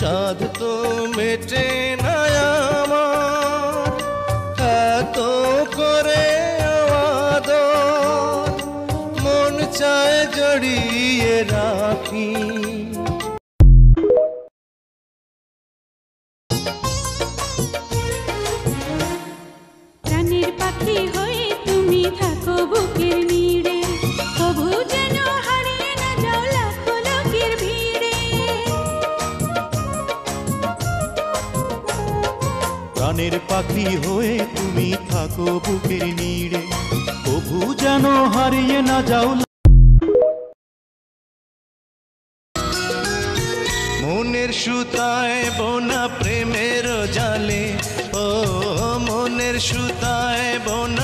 সাধ তো মেটে না আমার, এত করে আদর মন চায় জড়িয়ে রাখি। প্রাণের পাখি হয়ে তুমি থাকো বুকের নীড়ে, তবু যেন হারিয়ে না যাও লাখো লোকের ভিড়ে। প্রাণের পাখি হয়ে তুমি থাকো বুকের নীড়ে, তবু যেন হারিয়ে না যাও। মনের সুতায় বোনা প্রেমের জালে, ও মনের সুতায় বোনা